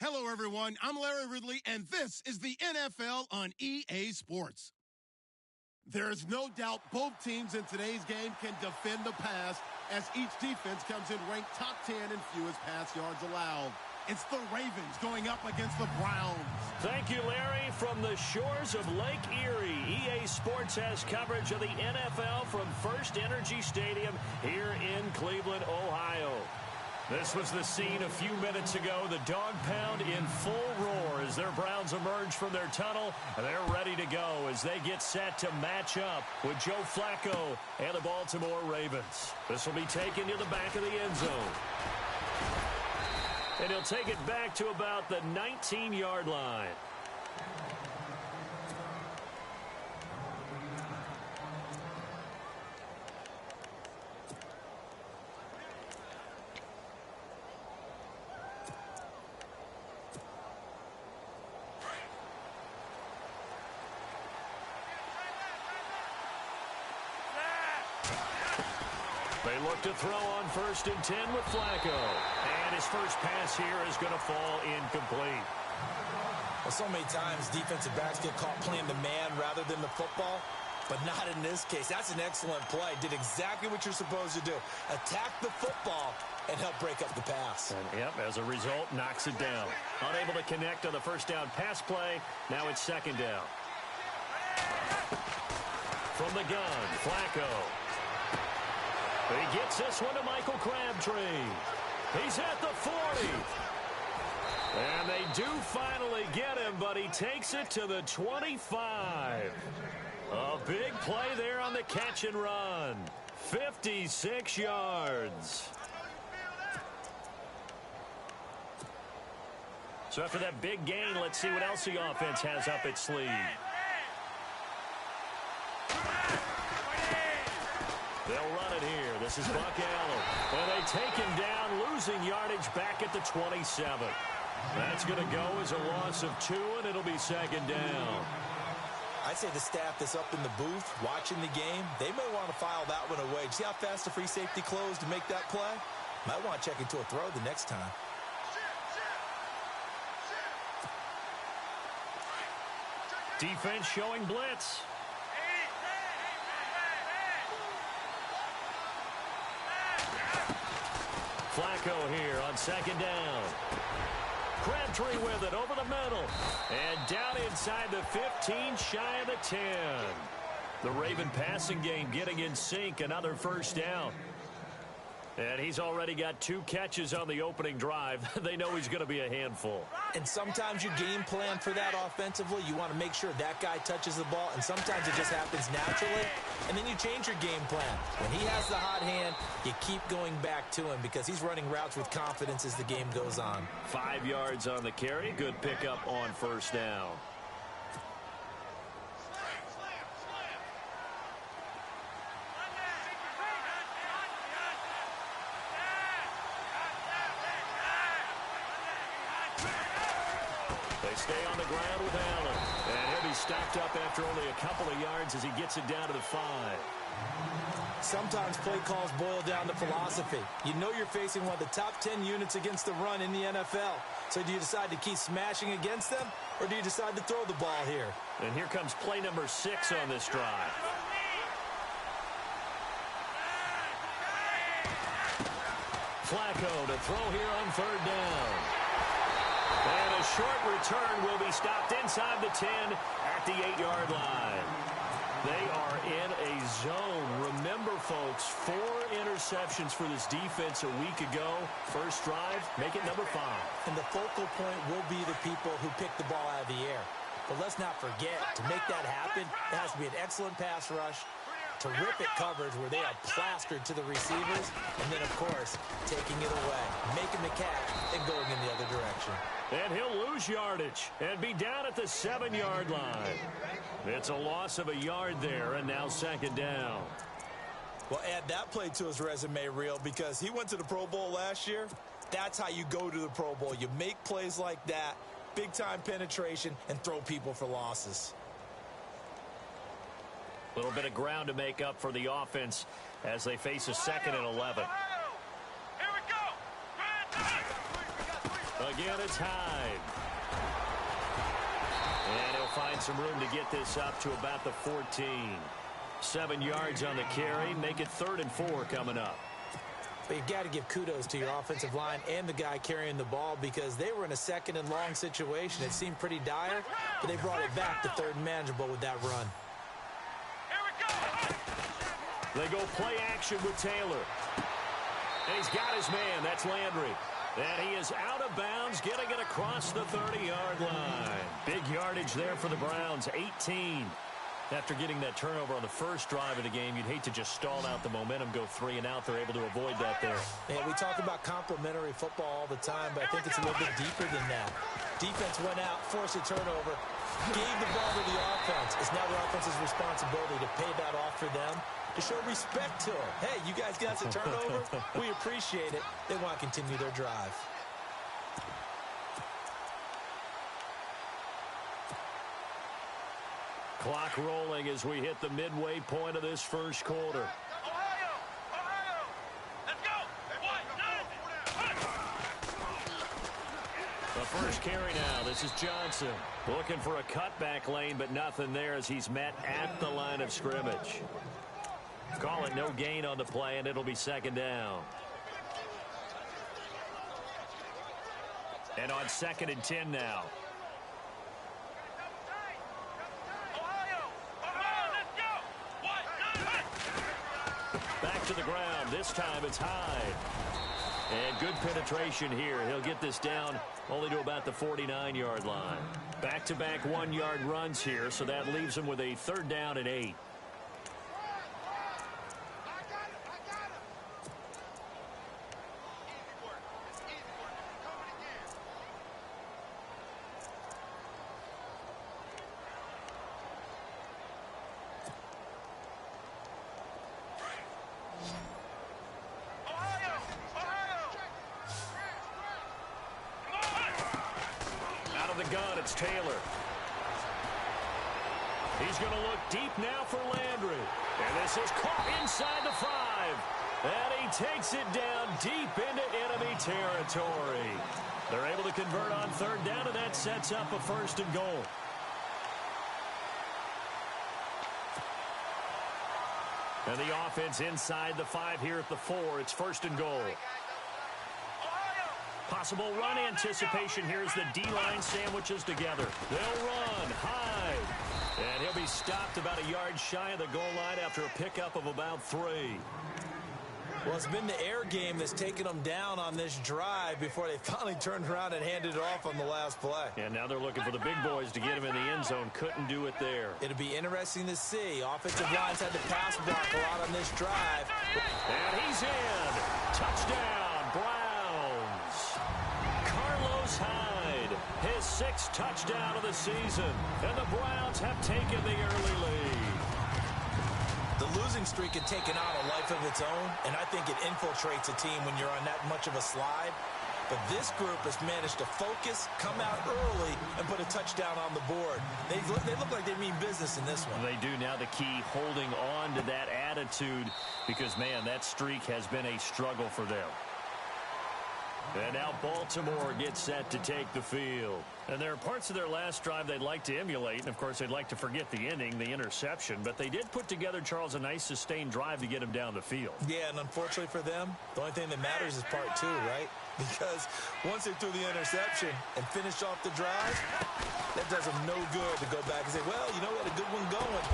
Hello, everyone. I'm Larry Ridley, and this is the NFL on EA Sports. There is no doubt both teams in today's game can defend the pass, as each defense comes in ranked top 10 in fewest pass yards allowed. It's the Ravens going up against the Browns. Thank you, Larry. From the shores of Lake Erie, EA Sports has coverage of the NFL from First Energy Stadium here in Cleveland, Ohio. This was the scene a few minutes ago. The dog pound in full roar as their Browns emerge from their tunnel. They're ready to go as they get set to match up with Joe Flacco and the Baltimore Ravens. This will be taken to the back of the end zone. And he'll take it back to about the 19-yard line. They look to throw on 1st and 10 with Flacco. And his first pass here is going to fall incomplete. Well, so many times defensive backs get caught playing the man rather than the football, but not in this case. That's an excellent play. Did exactly what you're supposed to do. Attack the football and help break up the pass. And, yep, as a result, knocks it down. Unable to connect on the first down pass play. Now it's 2nd down. From the gun, Flacco. He gets this one to Michael Crabtree. He's at the 40. And they do finally get him, but he takes it to the 25. A big play there on the catch and run. 56 yards. So after that big gain, let's see what else the offense has up its sleeve. They'll run it here. This is Buck Allen. And they take him down, losing yardage back at the 27. That's going to go as a loss of 2, and it'll be 2nd down. I'd say the staff that's up in the booth watching the game, they may want to file that one away. See how fast the free safety closed to make that play? Might want to check into a throw the next time. Defense showing blitz. Flacco here on 2nd down. Crabtree with it over the middle. And down inside the 15, shy of the 10. The Raven passing game getting in sync. Another 1st down. And he's already got 2 catches on the opening drive. They know he's going to be a handful. And sometimes you game plan for that offensively. You want to make sure that guy touches the ball, and sometimes it just happens naturally. And then you change your game plan. When he has the hot hand, you keep going back to him because he's running routes with confidence as the game goes on. 5 yards on the carry. Good pickup on 1st down. Stay on the ground with Allen. And he'll be stopped up after only a couple of yards as he gets it down to the 5. Sometimes play calls boil down to philosophy. You know you're facing one of the top 10 units against the run in the NFL. So do you decide to keep smashing against them, or do you decide to throw the ball here? And here comes play number 6 on this drive. Flacco to throw here on 3rd down. And a short return will be stopped inside the 10 at the 8-yard line. They are in a zone. Remember, folks, 4 interceptions for this defense a week ago. First drive, make it number 5. And the focal point will be the people who pick the ball out of the air. But let's not forget, to make that happen, it has to be an excellent pass rush, terrific coverage where they are plastered to the receivers, and then, of course, taking it away, making the catch, and going in the other direction. And he'll lose yardage and be down at the 7-yard line. It's a loss of a yard there, and now 2nd down. Well, add that play to his resume reel because he went to the Pro Bowl last year. That's how you go to the Pro Bowl. You make plays like that, big-time penetration, and throw people for losses. A little bit of ground to make up for the offense as they face a 2nd and 11. Here we go. Again, it's Hyde. And he'll find some room to get this up to about the 14. 7 yards on the carry. Make it 3rd and 4 coming up. But you've got to give kudos to your offensive line and the guy carrying the ball because they were in a 2nd and long situation. It seemed pretty dire, but they brought it back to 3rd and manageable with that run. They go play action with Taylor. And he's got his man. That's Landry. And he is out of bounds, getting it across the 30-yard line. Big yardage there for the Browns, 18. After getting that turnover on the first drive of the game, you'd hate to just stall out the momentum, go 3 and out. They're able to avoid that there. Man, we talk about complementary football all the time, but I think it's a little bit deeper than that. Defense went out, forced a turnover, gave the ball to the offense. It's now the offense's responsibility to pay that off for them, to show respect to them. Hey, you guys got us a turnover. We appreciate it. They want to continue their drive. Clock rolling as we hit the midway point of this first quarter. Ohio! Let's go! The first carry now. This is Johnson. Looking for a cutback lane, but nothing there as he's met at the line of scrimmage. Call it no gain on the play, and it'll be 2nd down. And on 2nd and 10 now. Back to the ground. This time it's Hyde. And good penetration here. He'll get this down only to about the 49-yard line. Back-to-back 1-yard runs here, so that leaves him with a 3rd down and 8. It's Taylor. He's going to look deep now for Landry. And this is caught inside the 5. And he takes it down deep into enemy territory. They're able to convert on 3rd down, and that sets up a 1st and goal. And the offense inside the 5 here at the 4. It's 1st and goal. Possible run anticipation here as the D-line sandwiches together. They'll run. Hyde. And he'll be stopped about a yard shy of the goal line after a pickup of about 3. Well, it's been the air game that's taken them down on this drive before they finally turned around and handed it off on the last play. And now they're looking for the big boys to get him in the end zone. Couldn't do it there. It'll be interesting to see. Offensive lines had to pass block a lot on this drive. And he's in. Touchdown, Browns. Carlos Hyde, his 6th touchdown of the season. And the Browns have taken the early lead. The losing streak had taken on a life of its own, and I think it infiltrates a team when you're on that much of a slide. But this group has managed to focus, come out early, and put a touchdown on the board. They look like they mean business in this one. They do. Now the key, holding on to that attitude, because, man, that streak has been a struggle for them. And now Baltimore gets set to take the field. And there are parts of their last drive they'd like to emulate. And, of course, they'd like to forget the inning, the interception. But they did put together, Charles, a nice sustained drive to get him down the field. Yeah, and unfortunately for them, the only thing that matters is part 2, right? Because once they threw the interception and finished off the drive, that does them no good to go back and say, well, you know what, a good one going.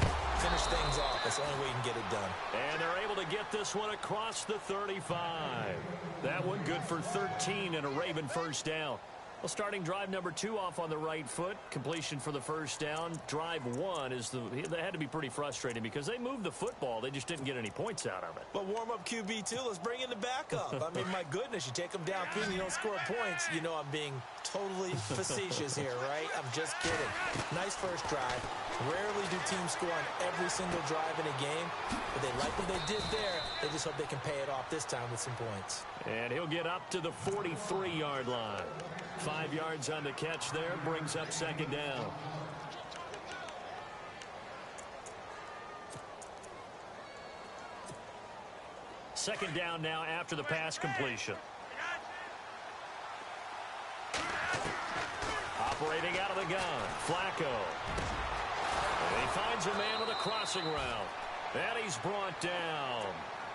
Finish things off. That's the only way you can get it done. And they're able to get this one across the 35. That one good for 13 and a Raven 1st down. Well, starting drive number 2 off on the right foot. Completion for the 1st down. Drive 1 is that had to be pretty frustrating because they moved the football. They just didn't get any points out of it. But warm-up QB, too. Let's bring in the backup. I mean, my goodness, you take them downfield and you don't score points. You know I'm being totally facetious here, right? I'm just kidding. Nice first drive. Rarely do teams score on every single drive in a game, but they like what they did there. They just hope they can pay it off this time with some points. And he'll get up to the 43-yard line. 5 yards on the catch there, brings up 2nd down. Second down now after the pass completion. Operating out of the gun, Flacco. And he finds a man with a crossing route. And he's brought down.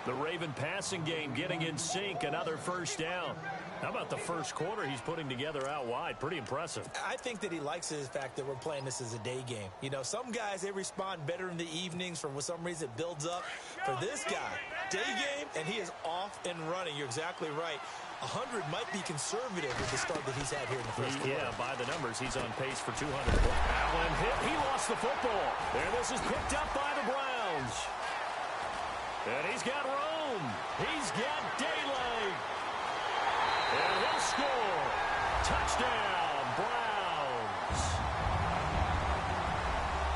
The Raven passing game getting in sync. Another first down. How about the first quarter he's putting together out wide? Pretty impressive. I think that he likes the fact that we're playing this as a day game. You know, some guys, they respond better in the evenings. For some reason, it builds up. For this guy, day game, and he is off and running. You're exactly right. 100 might be conservative with the start that he's had here in the first quarter. Yeah, by the numbers, he's on pace for 200. Allen hit. He lost the football. And this is picked up by the Browns. And he's got room. He's got daylight. And he'll score. Touchdown, Browns.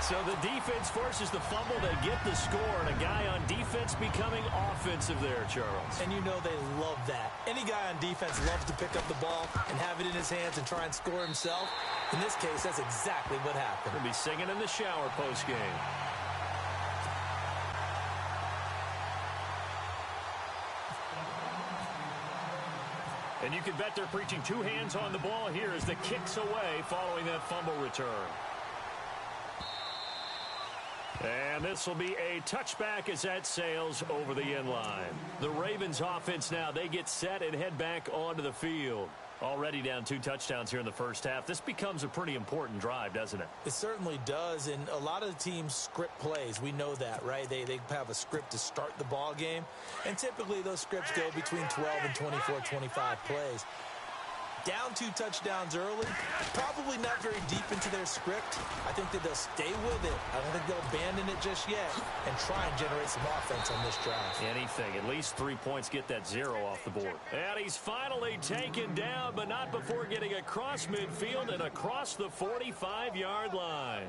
So the defense forces the fumble. They get the score. And a guy on defense becoming offensive there, Charles. And you know they love that. Any guy on defense loves to pick up the ball and have it in his hands and try and score himself. In this case, that's exactly what happened. He'll be singing in the shower post-game. And you can bet they're preaching two hands on the ball here as the kick's away following that fumble return. And this will be a touchback as that sails over the end line. The Ravens offense now, they get set and head back onto the field. Already down 2 touchdowns here in the first half. This becomes a pretty important drive, doesn't it? It certainly does, and a lot of the teams script plays. We know that, right? They have a script to start the ball game, and typically those scripts go between 12 and 24, 25 plays. Down 2 touchdowns early, probably not very deep into their script. I think that they'll stay with it. I don't think they'll abandon it just yet and try and generate some offense on this drive. Anything. At least 3 points, get that 0 off the board. And he's finally taken down, but not before getting across midfield and across the 45-yard line.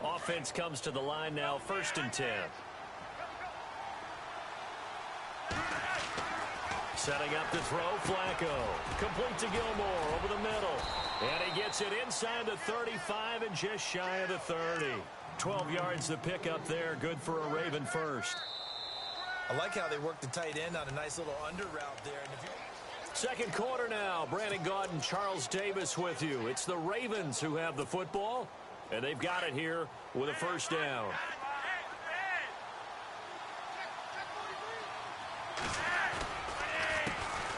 Offense comes to the line now, 1st and 10. Setting up the throw, Flacco. Complete to Gilmore over the middle. And he gets it inside the 35 and just shy of the 30. 12 yards to pick up there. Good for a Raven first. I like how they work the tight end on a nice little under route there. And if you're... Second quarter now. Brandon Gaudin, Charles Davis with you. It's the Ravens who have the football, and they've got it here with a first down.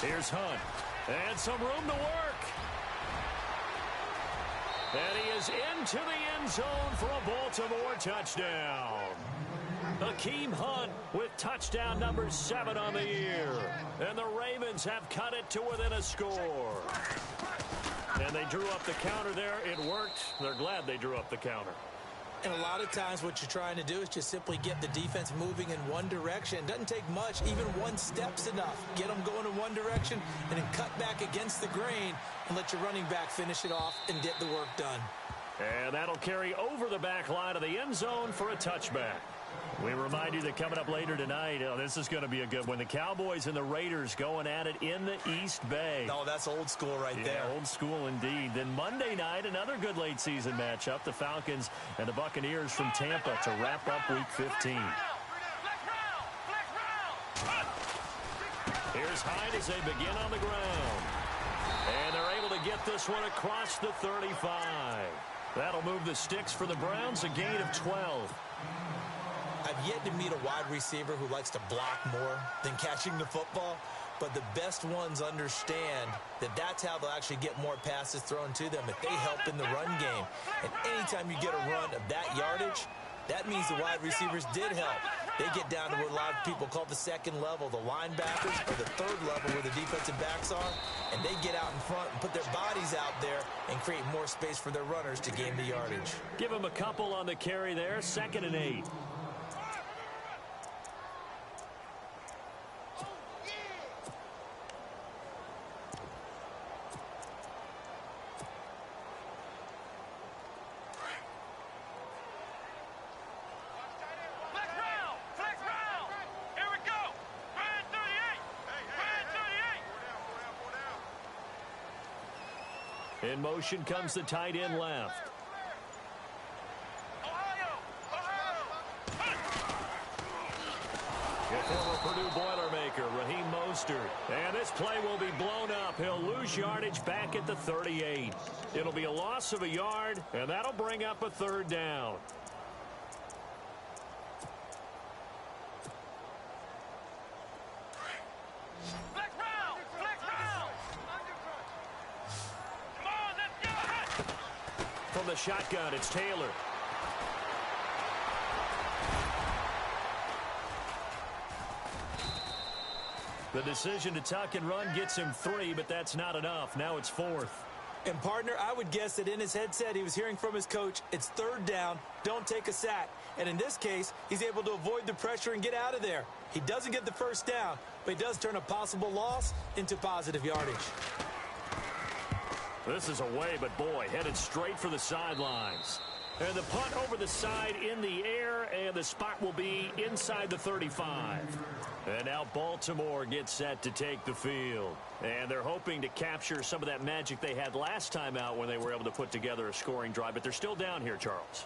Here's Hunt. And some room to work. And he is into the end zone for a Baltimore touchdown. Hakeem Hunt with touchdown number 7 on the year. And the Ravens have cut it to within a score. And they drew up the counter there. It worked. They're glad they drew up the counter. And a lot of times what you're trying to do is just simply get the defense moving in one direction. It doesn't take much. Even one step's enough. Get them going in one direction and then cut back against the grain and let your running back finish it off and get the work done. And that'll carry over the back line of the end zone for a touchback. We remind you that coming up later tonight, this is going to be a good one. The Cowboys and the Raiders going at it in the East Bay. Oh, that's old school right there. Old school indeed. Then Monday night, another good late season matchup. The Falcons and the Buccaneers from Tampa to wrap up Week 15. Here's Hyde as they begin on the ground. And they're able to get this one across the 35. That'll move the sticks for the Browns, a gain of 12. I've yet to meet a wide receiver who likes to block more than catching the football, but the best ones understand that that's how they'll actually get more passes thrown to them if they help in the run game. And anytime you get a run of that yardage, that means the wide receivers did help. They get down to what a lot of people call the second level, the linebackers, or the third level where the defensive backs are, and they get out in front and put their bodies out there and create more space for their runners to gain the yardage. Give them a couple on the carry there, 2nd and 8. In motion comes the tight end left. The former Purdue Boilermaker, Raheem Mostert. And this play will be blown up. He'll lose yardage back at the 38. It'll be a loss of a yard, and that'll bring up a third down. From the shotgun, it's Taylor. The decision to tuck and run gets him 3, but that's not enough. Now it's 4th. And, partner, I would guess that in his headset he was hearing from his coach, it's 3rd down, don't take a sack. And in this case, he's able to avoid the pressure and get out of there. He doesn't get the first down, but he does turn a possible loss into positive yardage. This is away, but boy, headed straight for the sidelines. And the punt over the side in the air, and the spot will be inside the 35. And now Baltimore gets set to take the field. And they're hoping to capture some of that magic they had last time out when they were able to put together a scoring drive. But they're still down here, Charles.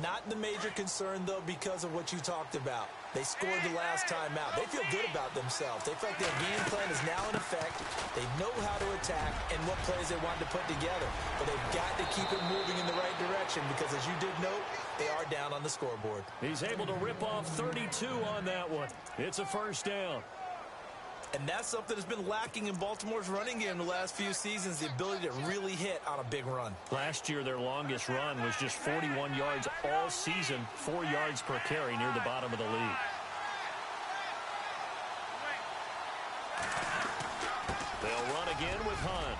Not the major concern, though, because of what you talked about. They scored the last time out. They feel good about themselves. They feel like their game plan is now in effect. They know how to attack and what plays they want to put together. But they've got to keep it moving in the right direction because, as you did note, they are down on the scoreboard. He's able to rip off 32 on that one. It's a first down. And that's something that's been lacking in Baltimore's running game the last few seasons, the ability to really hit on a big run. Last year, their longest run was just 41 yards all season, 4 yards per carry near the bottom of the league. They'll run again with Hunt.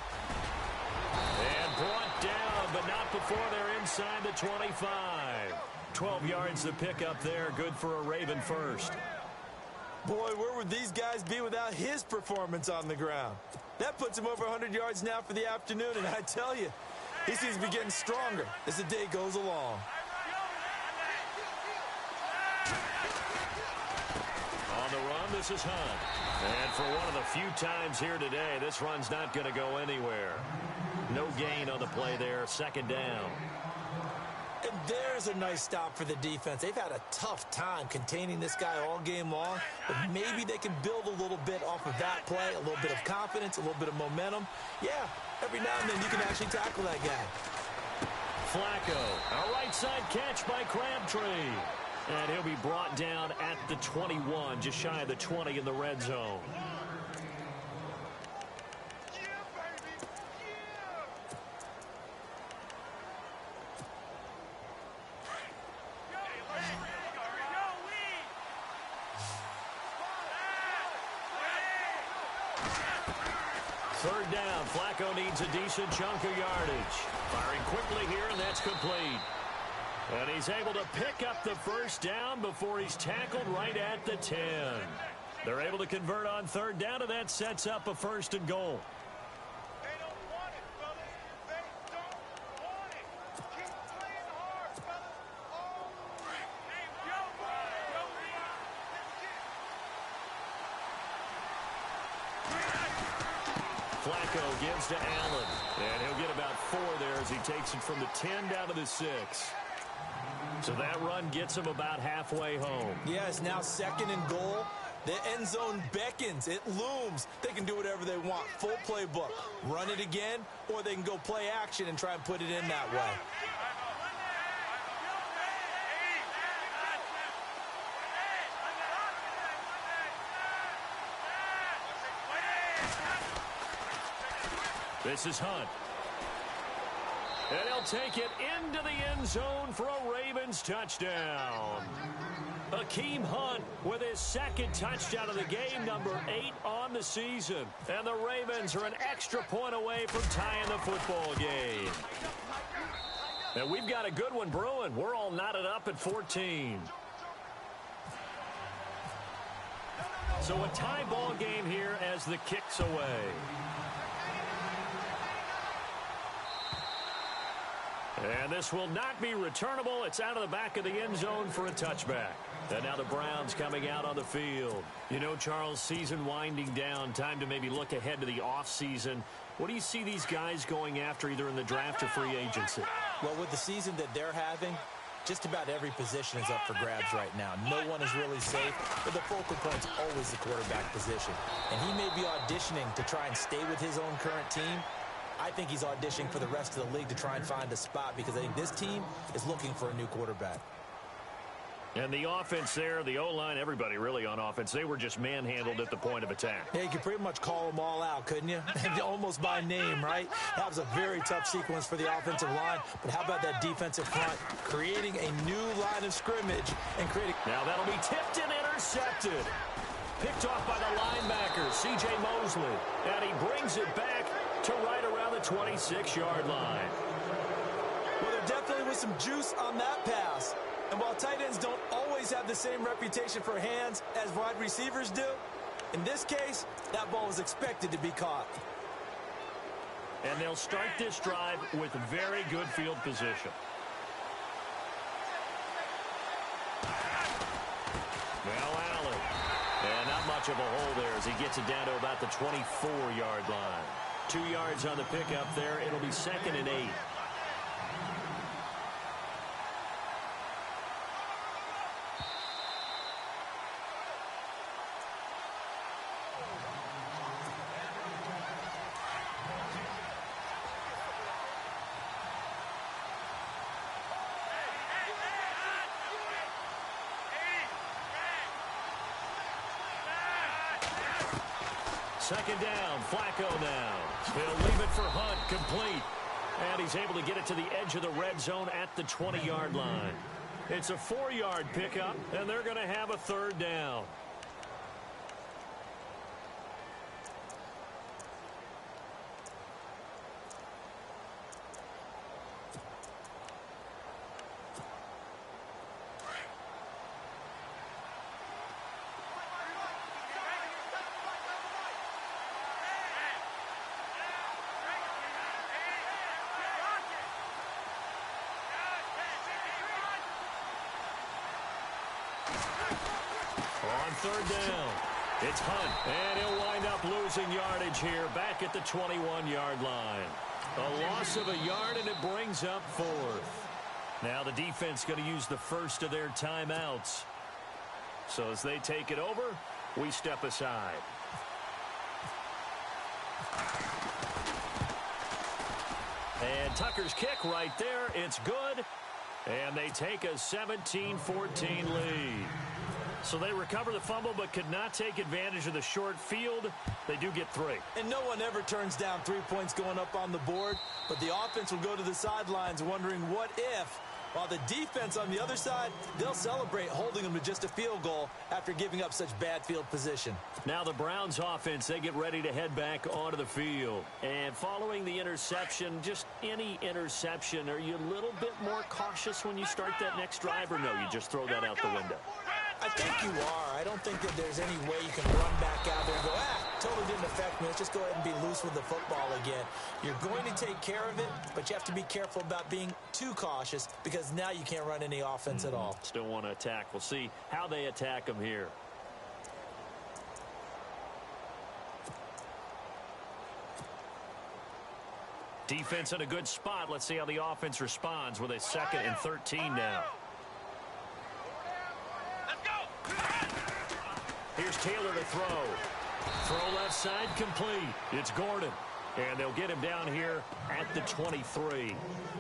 And brought down, but not before they're inside the 25. 12 yards to pick up there, good for a Raven first. Boy, where would these guys be without his performance on the ground? That puts him over 100 yards now for the afternoon, and I tell you, he seems to be getting stronger as the day goes along. On the run, this is Hunt. And for one of the few times here today, this run's not going to go anywhere. No gain on the play there, second down. And there's a nice stop for the defense. They've had a tough time containing this guy all game long, but maybe they can build a little bit off of that play, a little bit of confidence, a little bit of momentum. Yeah, every now and then you can actually tackle that guy. Flacco, a right side catch by Crabtree. And he'll be brought down at the 21, just shy of the 20 in the red zone. Third down, Flacco needs a decent chunk of yardage. Firing quickly here, and that's complete. And he's able to pick up the first down before he's tackled right at the 10. They're able to convert on third down, and that sets up a 1st and goal. They don't want it, fellas. They don't want it. Keep playing hard, fellas. All right. Hey, go, Flacco gives to Allen, and he'll get about 4 there as he takes it from the 10 down to the 6. So that run gets him about halfway home. Yeah, it's now 2nd and goal. The end zone beckons. It looms. They can do whatever they want. Full playbook. Run it again, or they can go play action and try and put it in that way. This is Hunt. And he'll take it into the end zone for a Ravens touchdown. Hakeem Hunt with his 2nd touchdown of the game, number 8 on the season. And the Ravens are an extra point away from tying the football game. And we've got a good one brewing. We're all knotted up at 14. So a tie ball game here as the kick's away. And this will not be returnable. It's out of the back of the end zone for a touchback. And now the Browns coming out on the field. You know, Charles, season winding down. Time to maybe look ahead to the offseason. What do you see these guys going after either in the draft or free agency? Well, with the season that they're having, Just about every position is up for grabs right now. No one is really safe, but the focal point's always the quarterback position. And he may be auditioning to try and stay with his own current team. I think he's auditioning for the rest of the league to try and find a spot because I think this team is looking for a new quarterback. And the offense there, the O-line, everybody really on offense, they were just manhandled at the point of attack. Yeah, you could pretty much call them all out, couldn't you? Almost by name, right? That was a very tough sequence for the offensive line. But how about that defensive front creating a new line of scrimmage and creating... Now that'll be tipped and intercepted. Picked off by the linebacker, C.J. Mosley. And he brings it back to right around the 26-yard line. Well, there definitely was some juice on that pass. And while tight ends don't always have the same reputation for hands as wide receivers do, in this case, that ball was expected to be caught. And they'll start this drive with very good field position. Well, Allen. And not much of a hole there as he gets it down to about the 24-yard line. 2 yards on the pickup there. It'll be 2nd and 8. Second down, Flacco now. He'll leave it for Hunt, complete. And he's able to get it to the edge of the red zone at the 20-yard line. It's a 4-yard pickup, and they're going to have a 3rd down. On 3rd down, it's Hunt, and he'll wind up losing yardage here back at the 21-yard line. A loss of a yard, and it brings up 4th. Now the defense going to use the first of their timeouts. So as they take it over, we step aside. And Tucker's kick right there, it's good. And they take a 17-14 lead. So they recover the fumble but could not take advantage of the short field. They do get 3. And no one ever turns down 3 points going up on the board, but the offense will go to the sidelines wondering what if, while the defense on the other side, they'll celebrate holding them to just a field goal after giving up such bad field position. Now the Browns offense, they get ready to head back onto the field. And following the interception, just any interception, are you a little bit more cautious when you start that next drive, or no, you just throw that out the window? I think you are. I don't think that there's any way you can run back out there and go, totally didn't affect me. Let's just go ahead and be loose with the football again. You're going to take care of it, but you have to be careful about being too cautious because now you can't run any offense at all. Still want to attack. We'll see how they attack them here. Defense in a good spot. Let's see how the offense responds with a 2nd and 13 now. Here's Taylor to throw. Throw left side, complete. It's Gordon. And they'll get him down here at the 23.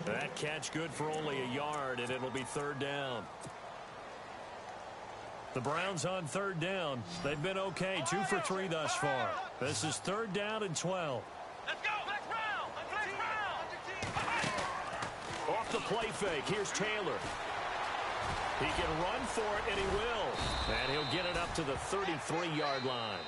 That catch good for only a yard, and it'll be 3rd down. The Browns on 3rd down. They've been okay, 2 for 3 thus far. This is 3rd down and 12. Let's go! Off the play fake, here's Taylor. He can run for it, and he will. And he'll get it up to the 33-yard line.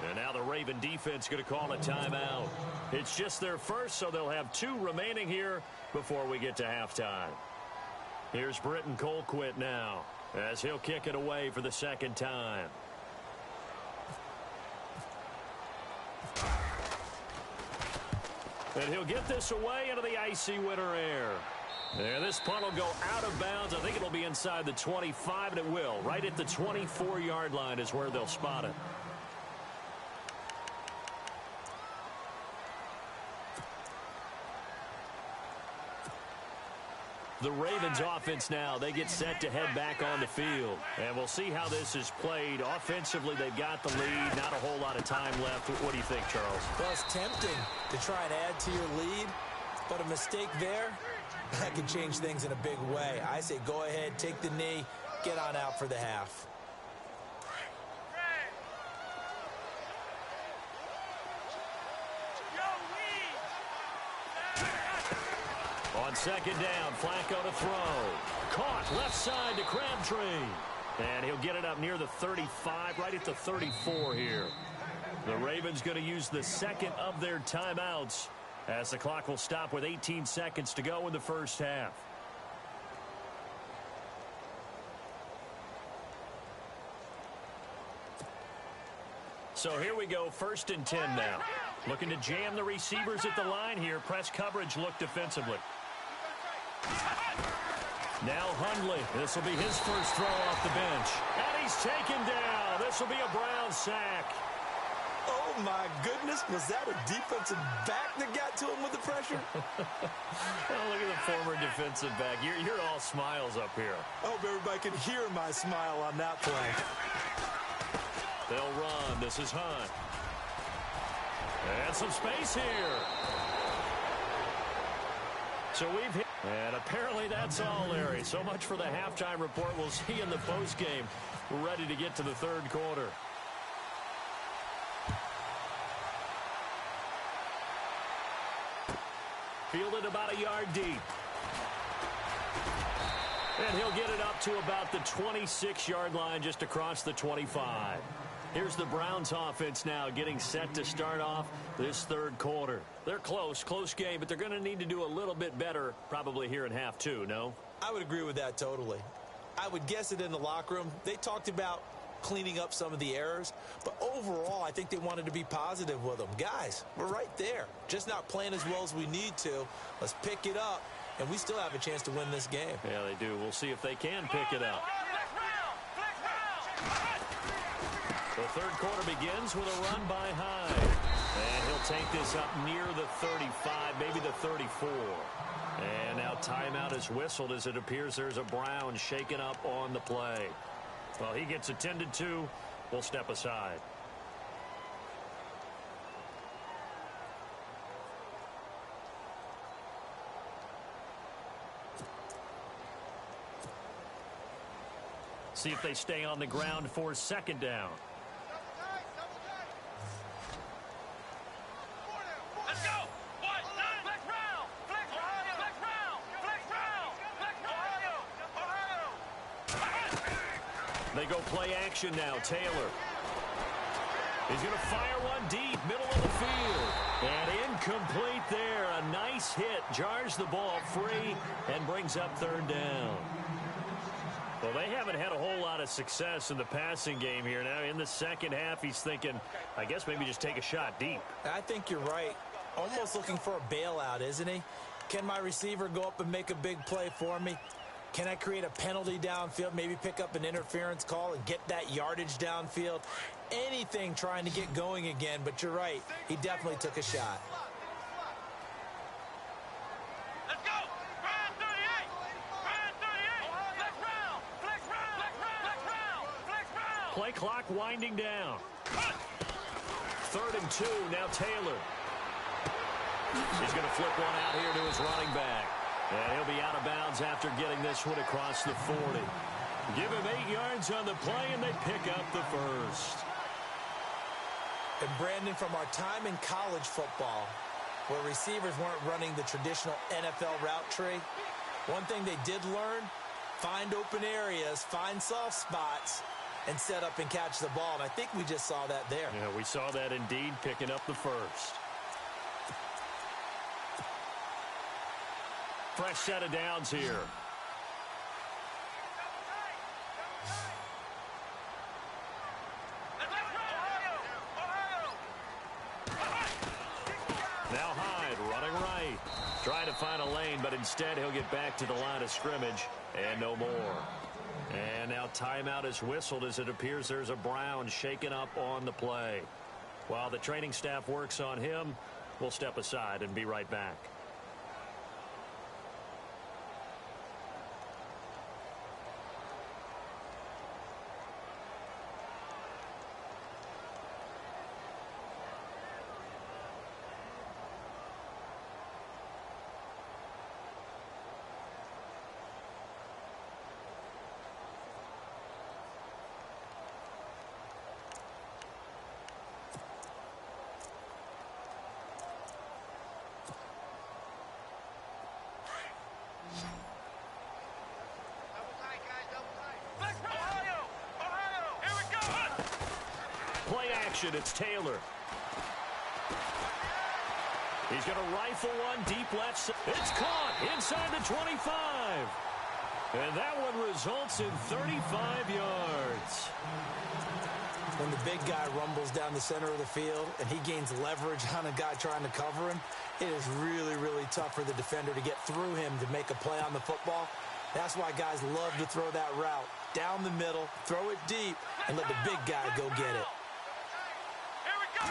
And now the Raven defense going to call a timeout. It's just their first, so they'll have 2 remaining here before we get to halftime. Here's Britton Colquitt now as he'll kick it away for the 2nd time. And he'll get this away into the icy winter air. And this punt will go out of bounds. I think it'll be inside the 25, and it will. Right at the 24-yard line is where they'll spot it. The Ravens offense now, they get set to head back on the field. And we'll see how this is played. Offensively, they've got the lead. Not a whole lot of time left. What do you think, Charles? Well, it's tempting to try and add to your lead, but a mistake there, that could change things in a big way. I say go ahead, take the knee, get on out for the half. On second down, Flacco to throw. Caught left side to Crabtree. And he'll get it up near the 35, right at the 34 here. The Ravens going to use the second of their timeouts as the clock will stop with 18 seconds to go in the first half. So here we go, 1st and 10 now. Looking to jam the receivers at the line here. Press coverage look defensively. Now Hundley. This will be his first throw off the bench. And he's taken down. This will be a Brown sack. Oh, my goodness. Was that a defensive back that got to him with the pressure? Oh, look at the former defensive back. You're all smiles up here. I hope everybody can hear my smile on that play. They'll run. This is Hunt. And some space here. So we've hit. And apparently that's all, Larry. So much for the halftime report. We'll see you in the postgame. We're ready to get to the third quarter. Fielded about a yard deep. And he'll get it up to about the 26-yard line, just across the 25. Here's the Browns offense now getting set to start off this third quarter. They're close game, but they're going to need to do a little bit better probably here in half two, no? I would agree with that totally. I would guess it in the locker room. They talked about cleaning up some of the errors, but overall I think they wanted to be positive with them. Guys, we're right there. Just not playing as well as we need to. Let's pick it up, and we still have a chance to win this game. Yeah, they do. We'll see if they can pick it up. The third quarter begins with a run by Hyde. And he'll take this up near the 35, maybe the 34. And now timeout is whistled as it appears there's a Brown shaken up on the play. Well, he gets attended to. We'll step aside. See if they stay on the ground for second down. Let's go! They go play action now. Taylor. He's going to fire one deep, middle of the field. And incomplete there. A nice hit. Jars the ball free and brings up third down. Well, they haven't had a whole lot of success in the passing game here. Now, in the second half, he's thinking, I guess maybe just take a shot deep. I think you're right. Almost looking for a bailout, isn't he? Can my receiver go up and make a big play for me? Can I create a penalty downfield, maybe pick up an interference call and get that yardage downfield? Anything trying to get going again, but you're right. He definitely took a shot. Let's go! Brown 38! Brown 38! Flex round! Flex round! Flex round! Flex round! Play clock winding down. 3rd and 2, now Taylor. He's going to flip one out here to his running back. And he'll be out of bounds after getting this one across the 40. Give him 8 yards on the play, and they pick up the first. And Brandon, from our time in college football, where receivers weren't running the traditional NFL route tree, one thing they did learn, find open areas, find soft spots, and set up and catch the ball. And I think we just saw that there. Yeah, we saw that indeed, picking up the first. Fresh set of downs here. Now Hyde running right. Trying to find a lane, but instead he'll get back to the line of scrimmage and no more. And now timeout is whistled as it appears there's a Brown shaken up on the play. While the training staff works on him, we'll step aside and be right back. action. It's Taylor. He's going to rifle one deep left. It's caught inside the 25. And that one results in 35 yards. When the big guy rumbles down the center of the field and he gains leverage on a guy trying to cover him, it is really, really tough for the defender to get through him to make a play on the football. That's why guys love to throw that route down the middle, throw it deep, and let the big guy go get it. Here we go.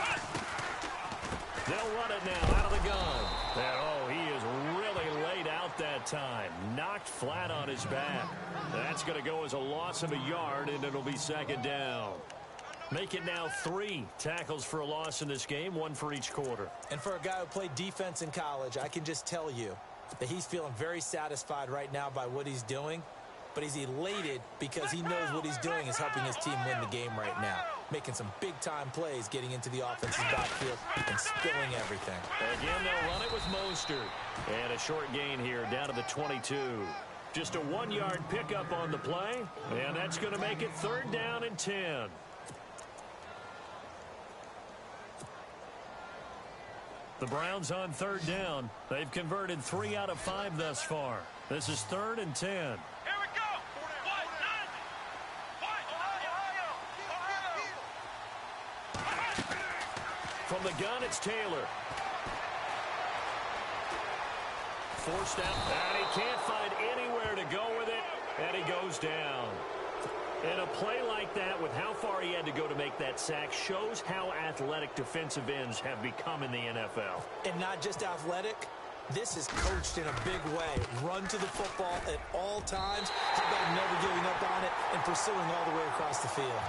They'll run it now out of the gun. And, oh, he is really laid out that time. Knocked flat on his back. That's going to go as a loss of a yard, and it'll be second down. Make it now 3 tackles for a loss in this game, 1 for each quarter. And for a guy who played defense in college, I can just tell you that he's feeling very satisfied right now by what he's doing. But he's elated because he knows what he's doing is helping his team win the game right now. Making some big-time plays, getting into the offensive backfield, and spilling everything. Again, they'll run it with Mostert. And a short gain here down to the 22. Just a 1-yard pickup on the play. And that's going to make it 3rd down and 10. The Browns on 3rd down. They've converted 3 out of 5 thus far. This is 3rd and 10. Here we go. From the gun, it's Taylor. Forced out, and he can't find anywhere to go with it, and he goes down. And a play like that, with how far he had to go to make that sack, shows how athletic defensive ends have become in the NFL. And not just athletic, this is coached in a big way. Run to the football at all times. How about never giving up on it and pursuing all the way across the field?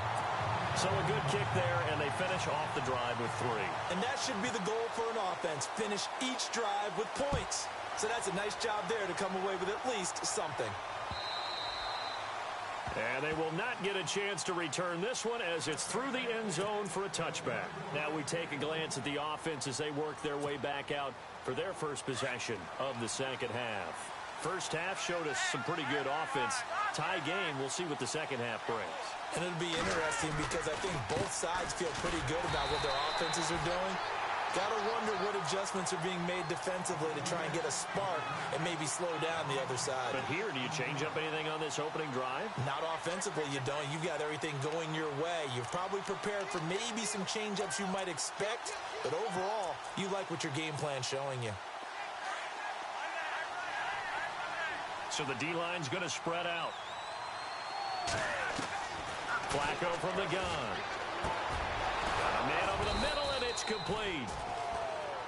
So a good kick there, and they finish off the drive with 3. And that should be the goal for an offense. Finish each drive with points. So that's a nice job there to come away with at least something. And they will not get a chance to return this one as it's through the end zone for a touchback. Now we take a glance at the offense as they work their way back out for their first possession of the second half. First half showed us some pretty good offense. Tie game, we'll see what the second half brings. And it'll be interesting because I think both sides feel pretty good about what their offenses are doing. Got to wonder what adjustments are being made defensively to try and get a spark and maybe slow down the other side. But here, do you change up anything on this opening drive? Not offensively, you don't. You've got everything going your way. You've probably prepared for maybe some change-ups you might expect, but overall, you like what your game plan's showing you. So the D-line's going to spread out. Flacco from the gun. Got a man over the middle, and it's complete.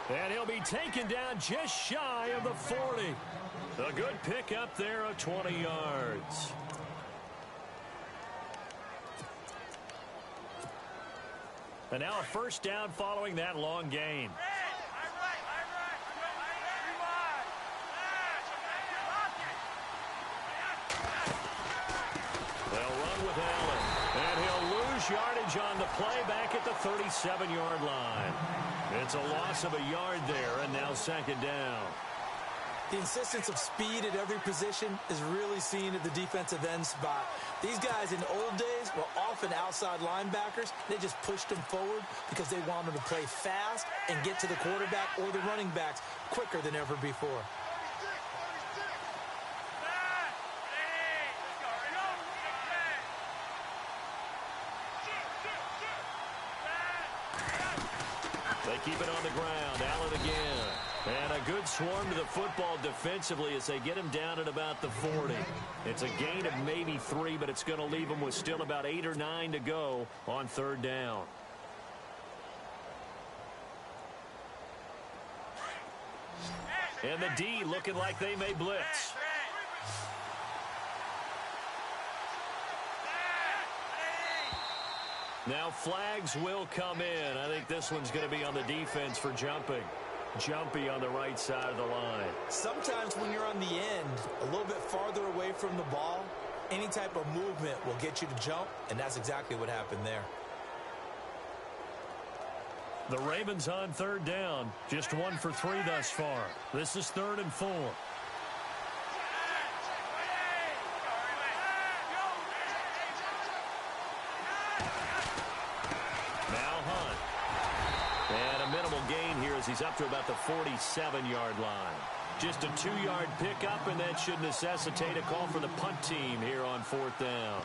And he'll be taken down just shy of the 40. A good pickup there of 20 yards. And now a first down following that long gain. They'll run with Allen. And he'll lose yardage on the play back at the 37-yard line. It's a loss of a yard there, and now second down. The insistence of speed at every position is really seen at the defensive end spot. These guys in the old days were often outside linebackers. They just pushed them forward because they wanted to play fast and get to the quarterback or the running backs quicker than ever before. They keep it on the ground. Allen again. And a good swarm to the football defensively as they get him down at about the 40. It's a gain of maybe 3, but it's going to leave them with still about 8 or 9 to go on third down. And the D looking like they may blitz. Now flags will come in. I think this one's going to be on the defense for jumping. Jumpy on the right side of the line. Sometimes when you're on the end, a little bit farther away from the ball, any type of movement will get you to jump, and that's exactly what happened there. The Ravens on third down. Just 1 for 3 thus far. This is 3rd and 4. Now Hunt. a minimal gain here as he's up to about the 47-yard line. Just a 2-yard pickup, and that should necessitate a call for the punt team here on 4th down.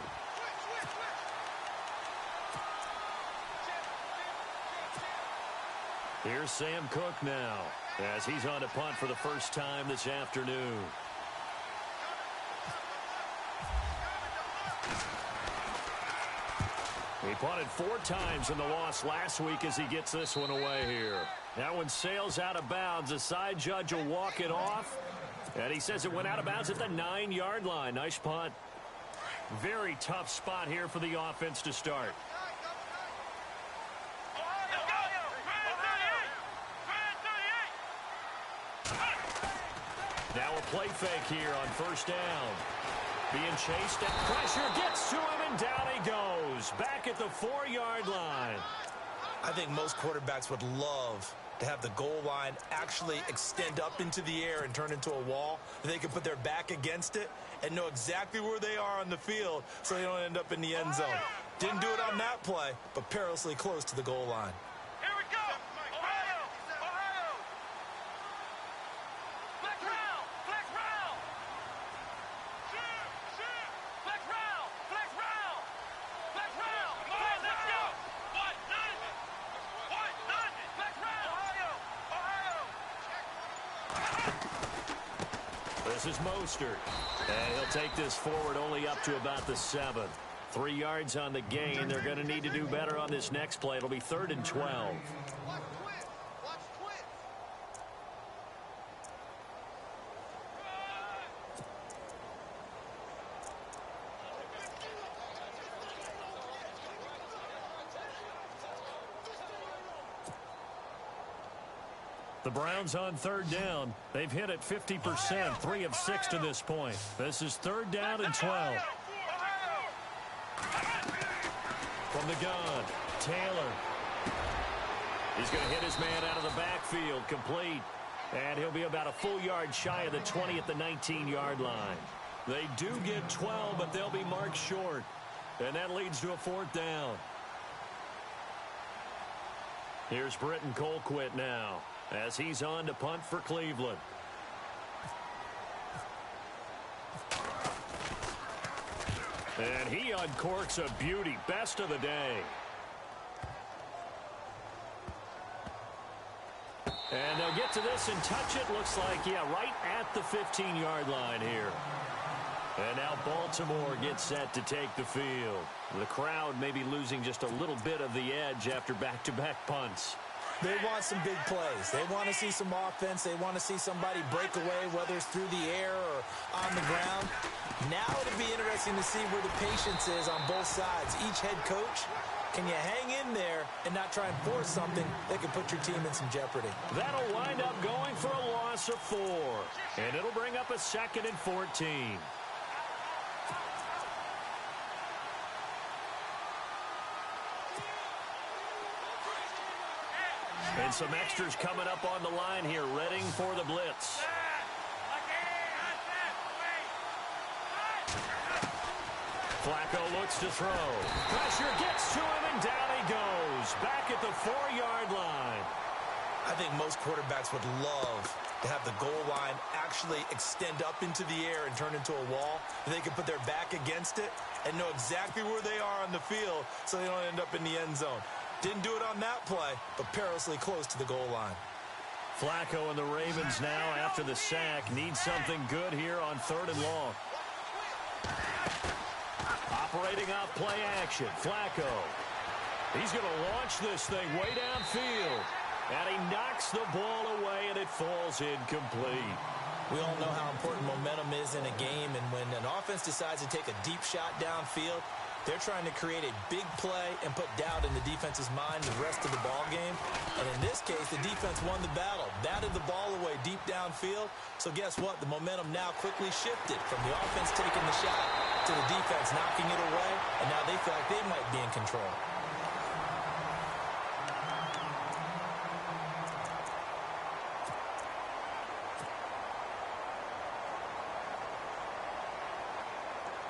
Here's Sam Cook now as he's on to punt for the first time this afternoon. He punted 4 times in the loss last week as he gets this one away here. That one sails out of bounds. The side judge will walk it off. And he says it went out of bounds at the 9-yard line. Nice punt. Very tough spot here for the offense to start. Now a play fake here on 1st down. Being chased, and pressure gets to him, and down he goes. Back at the 4-yard line. I think most quarterbacks would love to have the goal line actually extend up into the air and turn into a wall. They can put their back against it and know exactly where they are on the field so they don't end up in the end zone. Didn't do it on that play, but perilously close to the goal line. Here we go. Ohio. Ohio. Flex round. Flex round. Shoot. Flex round. Flex round. Flex round. Come on, let's go. What? Nothing. Flex round. Ohio. This is Mostert. And he'll take this forward only up to about the 7. 3 yards on the gain. They're going to need to do better on this next play. It'll be 3rd and 12. The Browns on 3rd down. They've hit it 50%, 3 of 6 to this point. This is 3rd down and 12. From the gun, Taylor. He's going to hit his man out of the backfield, complete. And he'll be about a full yard shy of the 20 at the 19-yard line. They do get 12, but they'll be marked short. And that leads to a 4th down. Here's Britton Colquitt now as he's on to punt for Cleveland. And he uncorks a beauty. Best of the day. And they'll get to this and touch it. Looks like, yeah, right at the 15-yard line here. And now Baltimore gets set to take the field. The crowd may be losing just a little bit of the edge after back-to-back punts. They want some big plays. They want to see some offense. They want to see somebody break away, whether it's through the air or on the ground. Now it'll be interesting to see where the patience is on both sides. Each head coach, can you hang in there and not try and force something that could put your team in some jeopardy? That'll wind up going for a loss of 4. And it'll bring up a 2nd and 14. And some extras coming up on the line here, readying for the blitz. Flacco looks to throw. Pressure gets to him, and down he goes. Back at the 4-yard line. I think most quarterbacks would love to have the goal line actually extend up into the air and turn into a wall. They can put their back against it and know exactly where they are on the field so they don't end up in the end zone. Didn't do it on that play, but perilously close to the goal line. Flacco and the Ravens now, after the sack, need something good here on 3rd and long. Operating off play action, Flacco. He's going to launch this thing way downfield. And he knocks the ball away, and it falls incomplete. We all know how important momentum is in a game, and when an offense decides to take a deep shot downfield, they're trying to create a big play and put doubt in the defense's mind the rest of the ball game. And in this case, the defense won the battle, batted the ball away deep downfield. So guess what? The momentum now quickly shifted from the offense taking the shot to the defense knocking it away, and now they feel like they might be in control.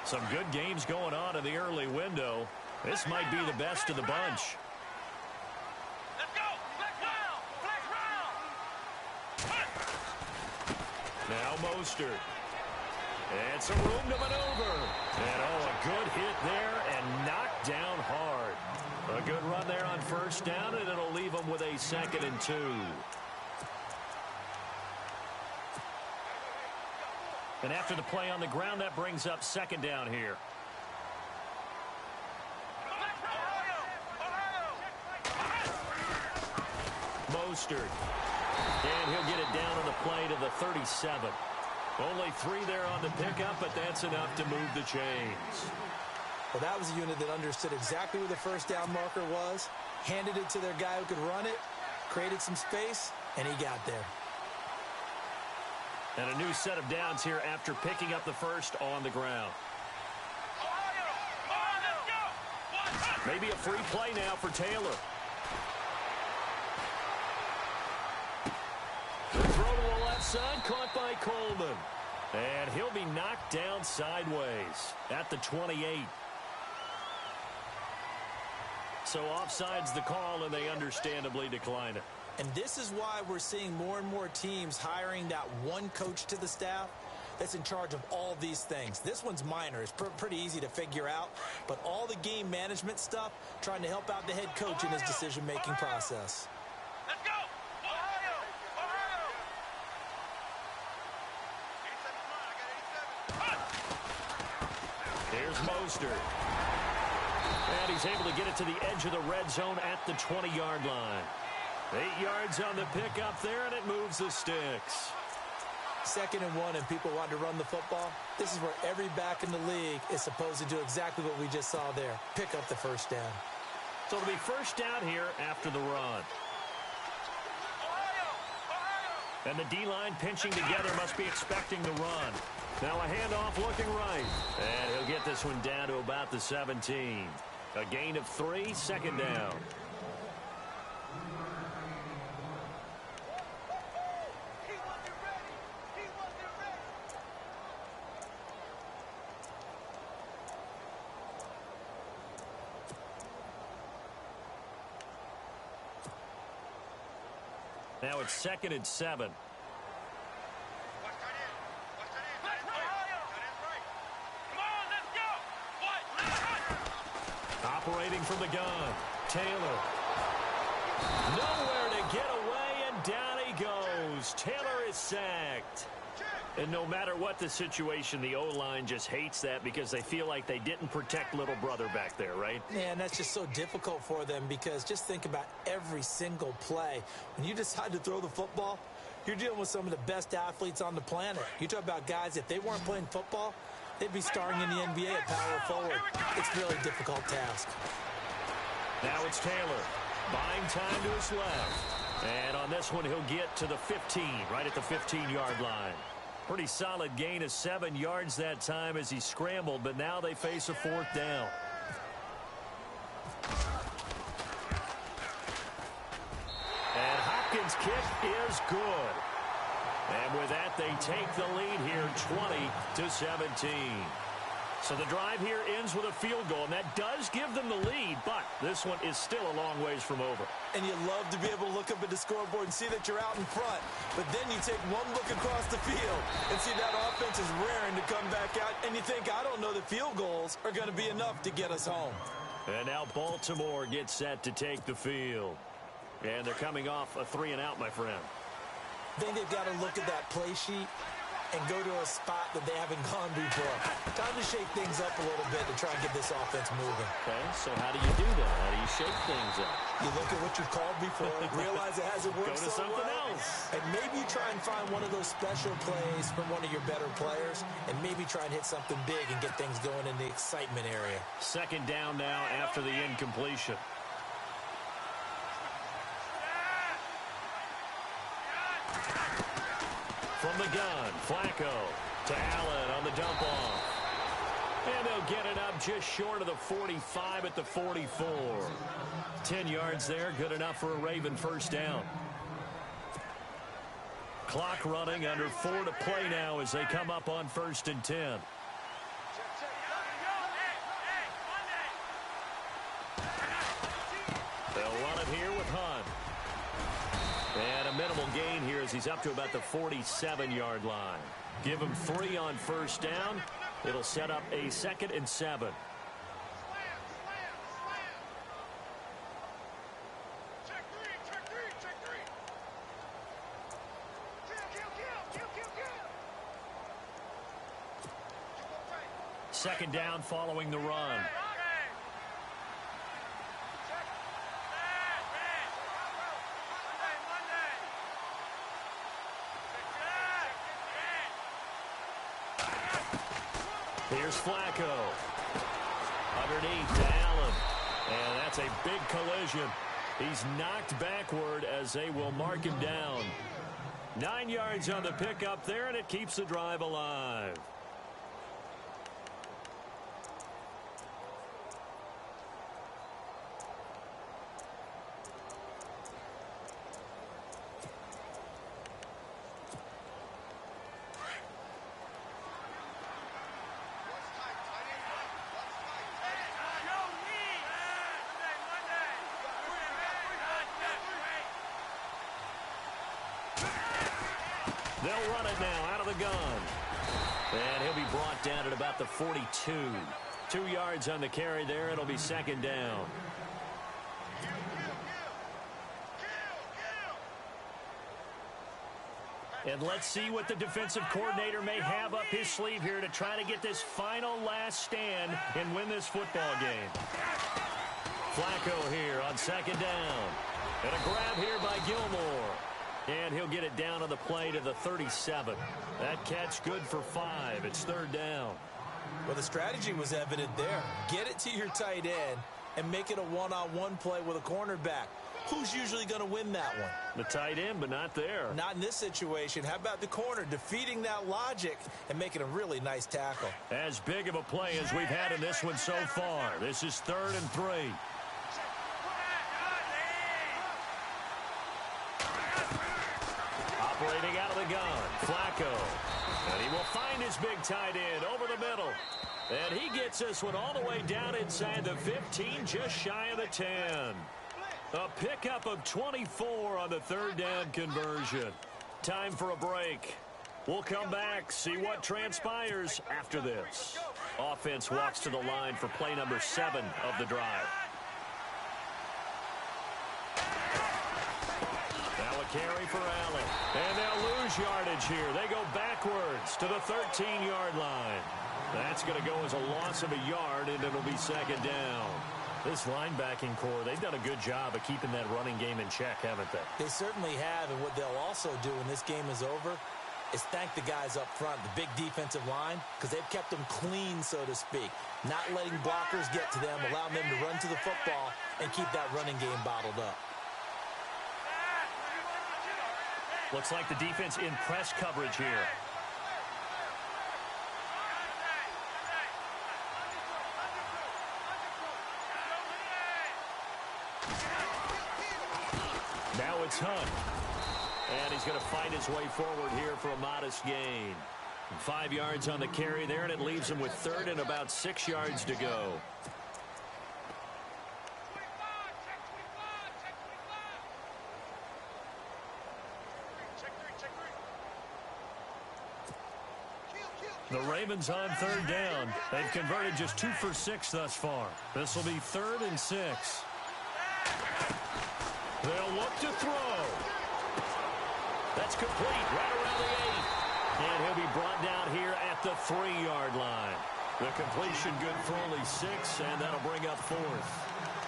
Some good games going on in the early window. This might be the best of the bunch. Let's go. Flex round. Now Mostert. And some room to maneuver. And, a good hit there and knocked down hard. A good run there on first down, and it'll leave them with a 2nd and 2. And after the play on the ground, that brings up 2nd down here. Mostert. And he'll get it down on the play to the 37. Only 3 there on the pickup, but that's enough to move the chains. Well, that was a unit that understood exactly where the first down marker was, handed it to their guy who could run it, created some space, and he got there. And a new set of downs here after picking up the first on the ground. Maybe a free play now for Taylor. The throw to the left side, caught by Coleman. And he'll be knocked down sideways at the 28. So offside's the call, and they understandably decline it. And this is why we're seeing more and more teams hiring that one coach to the staff that's in charge of all these things. This one's minor. It's pretty easy to figure out. But all the game management stuff, trying to help out the head coach in his decision-making process. Let's go! Here's Mostert. And he's able to get it to the edge of the red zone at the 20-yard line. 8 yards on the pickup there, and it moves the sticks. 2nd and 1, and people want to run the football. This is where every back in the league is supposed to do exactly what we just saw there. Pick up the first down. So it'll be first down here after the run. And the D-line pinching together must be expecting the run. Now a handoff looking right. And he'll get this one down to about the 17. A gain of 3, 2nd down. Now it's 2nd and 7. Operating from the gun, Taylor. Nowhere to get away, and down he goes. Taylor is sacked. And no matter what the situation, the O-line just hates that because they feel like they didn't protect little brother back there, right? Man, that's just so difficult for them because just think about every single play. When you decide to throw the football, you're dealing with some of the best athletes on the planet. You talk about guys, if they weren't playing football, they'd be starring in the NBA at power forward. It's a really difficult task. Now it's Taylor, buying time to his left. And on this one, he'll get to the 15, right at the 15-yard line. Pretty solid gain of 7 yards that time as he scrambled, but now they face a 4th down. And Hopkins' kick is good. And with that, they take the lead here 20-17. So the drive here ends with a field goal, and that does give them the lead, but this one is still a long ways from over. And you love to be able to look up at the scoreboard and see that you're out in front. But then you take one look across the field and see that offense is raring to come back out, and you think, I don't know that field goals are going to be enough to get us home. And now Baltimore gets set to take the field. And they're coming off a 3-and-out, my friend. I think they've got to look at that play sheet and go to a spot that they haven't gone before. Time to shake things up a little bit to try and get this offense moving. Okay, so how do you do that? How do you shake things up? You look at what you've called before, realize it hasn't worked Go to so something well, else. and maybe you try and find one of those special plays from one of your better players, and maybe try and hit something big and get things going in the excitement area. 2nd down now after the incompletion. From the gun, Flacco to Allen on the dump off. And they'll get it up just short of the 45 at the 44. 10 yards there, good enough for a Raven first down. Clock running, under 4 to play now as they come up on 1st and 10. They'll run it here with Hunt. And a minimal gain here as he's up to about the 47-yard line. Give him 3 on first down. It'll set up a 2nd and 7. Second down following the run. Here's Flacco. Underneath to Allen. And that's a big collision. He's knocked backward as they will mark him down. 9 yards on the pickup there, and it keeps the drive alive. They'll run it now out of the gun. And he'll be brought down at about the 42. 2 yards on the carry there. It'll be second down. And let's see what the defensive coordinator may have up his sleeve here to try to get this final last stand and win this football game. Flacco here on second down. And a grab here by Gilmore. And he'll get it down on the play to the 37. That catch good for 5. It's third down. Well, the strategy was evident there. Get it to your tight end and make it a one-on-one play with a cornerback. Who's usually going to win that one? The tight end, but not there. Not in this situation. How about the corner defeating that logic and making a really nice tackle? As big of a play as we've had in this one so far. This is 3rd and 3. Operating out of the gun, Flacco. And he will find his big tight end over the middle. And he gets this one all the way down inside the 15, just shy of the 10. A pickup of 24 on the third down conversion. Time for a break. We'll come back, see what transpires after this. Offense walks to the line for play number 7 of the drive. Now a carry for Allen. And they'll lose yardage here. They go backwards to the 13-yard line. That's going to go as a loss of a yard, and it'll be second down. This linebacking core, they've done a good job of keeping that running game in check, haven't they? They certainly have, and what they'll also do when this game is over is thank the guys up front, the big defensive line, because they've kept them clean, so to speak. Not letting blockers get to them, allowing them to run to the football and keep that running game bottled up. Looks like the defense in press coverage here. Now it's Hunt. And he's going to fight his way forward here for a modest gain. 5 yards on the carry there, and it leaves him with 3rd and about 6 yards to go. The Ravens on 3rd down. They've converted just 2 for 6 thus far. This will be 3rd and 6. They'll look to throw. That's complete right around the 8. And he'll be brought down here at the 3-yard line. The completion good for only 6, and that'll bring up 4th.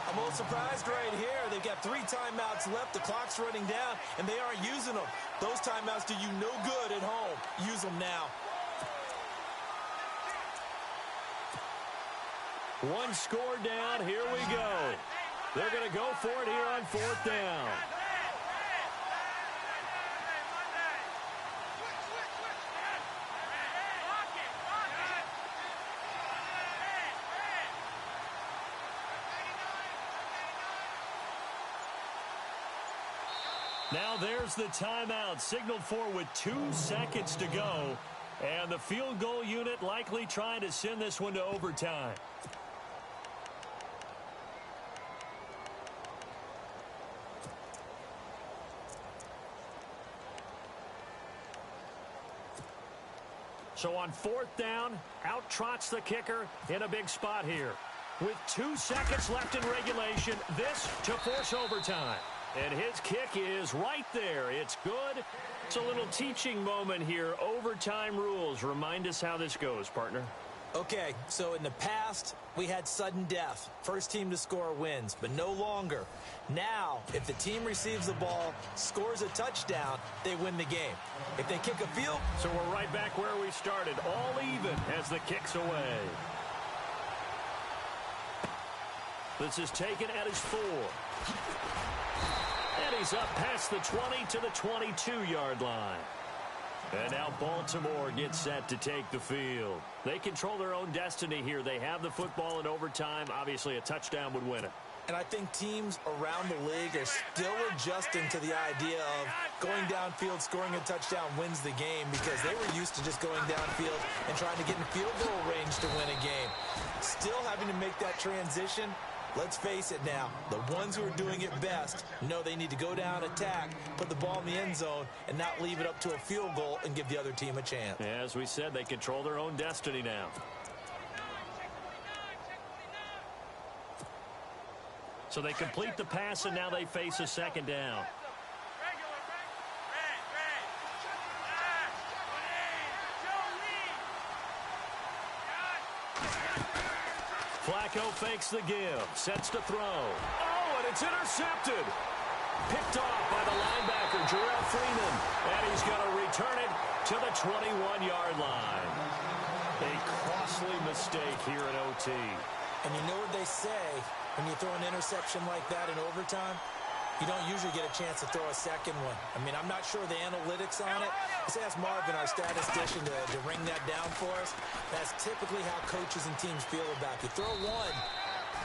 I'm a little surprised right here. They've got 3 timeouts left. The clock's running down, and they aren't using them. Those timeouts do you no good at home. Use them now. One score down. Here we go. They're going to go for it here on 4th down. Now there's the timeout signaled for with 2 seconds to go. And the field goal unit likely trying to send this one to overtime. So on 4th down, out trots the kicker in a big spot here. With 2 seconds left in regulation, this to force overtime. And his kick is right there. It's good. It's a little teaching moment here. Overtime rules. Remind us how this goes, partner. Okay, so in the past, we had sudden death. First team to score wins, but no longer. Now, if the team receives the ball, scores a touchdown, they win the game. If they kick a field... So we're right back where we started, all even as the kick's away. This is taken at his 4. And he's up past the 20 to the 22-yard line. And now Baltimore gets set to take the field. They control their own destiny here. They have the football in overtime. Obviously, a touchdown would win it. And I think teams around the league are still adjusting to the idea of going downfield, scoring a touchdown wins the game, because they were used to just going downfield and trying to get in field goal range to win a game. Still having to make that transition. Let's face it now, the ones who are doing it best know they need to go down, attack, put the ball in the end zone, and not leave it up to a field goal and give the other team a chance. As we said, they control their own destiny now. So they complete the pass, and now they face a 2nd down. Flacco fakes the give, sets to throw. Oh, and it's intercepted. Picked off by the linebacker, Jarrell Freeman. And he's going to return it to the 21-yard line. A costly mistake here in OT. And you know what they say, when you throw an interception like that in overtime, you don't usually get a chance to throw a second one. I mean, I'm not sure the analytics on it. Let's ask Marvin, our statistician, to ring that down for us. That's typically how coaches and teams feel about you. Throw one,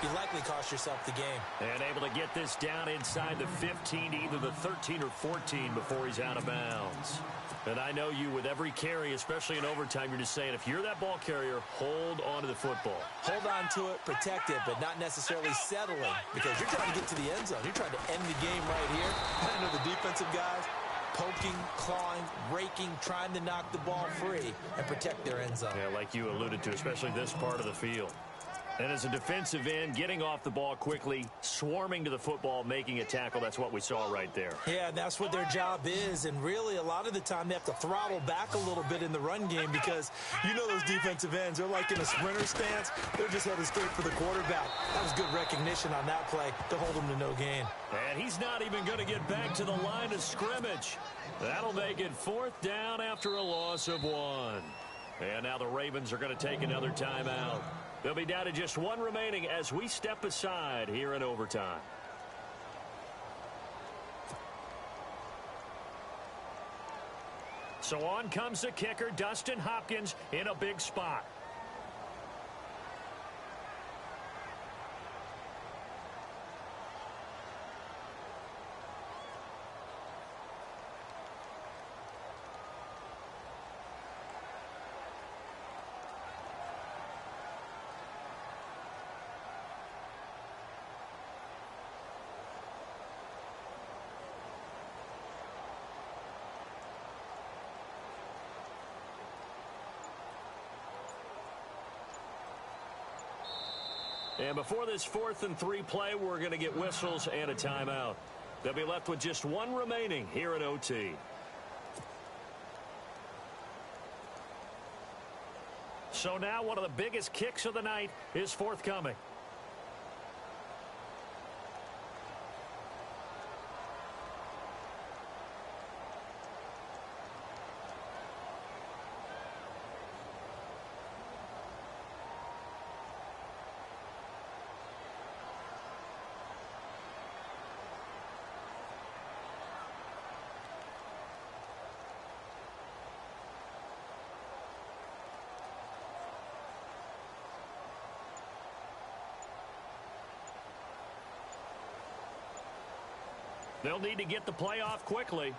you likely cost yourself the game. And able to get this down inside the 15 to either the 13 or 14 before he's out of bounds. And I know you, with every carry, especially in overtime, you're just saying, if you're that ball carrier, hold on to the football. Hold on to it, protect it, but not necessarily settling, because you're trying to get to the end zone. You're trying to end the game right here. I know the defensive guys poking, clawing, raking, trying to knock the ball free and protect their end zone. Yeah, like you alluded to, especially this part of the field. And as a defensive end, getting off the ball quickly, swarming to the football, making a tackle, that's what we saw right there. Yeah, that's what their job is, and really a lot of the time they have to throttle back a little bit in the run game, because you know those defensive ends, they're like in a sprinter stance. They're just headed straight for the quarterback. That was good recognition on that play to hold him to no gain. And he's not even going to get back to the line of scrimmage. That'll make it 4th down after a loss of 1. And now the Ravens are going to take another timeout. They'll be down to just 1 remaining as we step aside here in overtime. So on comes the kicker, Dustin Hopkins, in a big spot. And before this 4th and 3 play, we're going to get whistles and a timeout. They'll be left with just 1 remaining here in OT. So now one of the biggest kicks of the night is forthcoming. They'll need to get the play off quickly.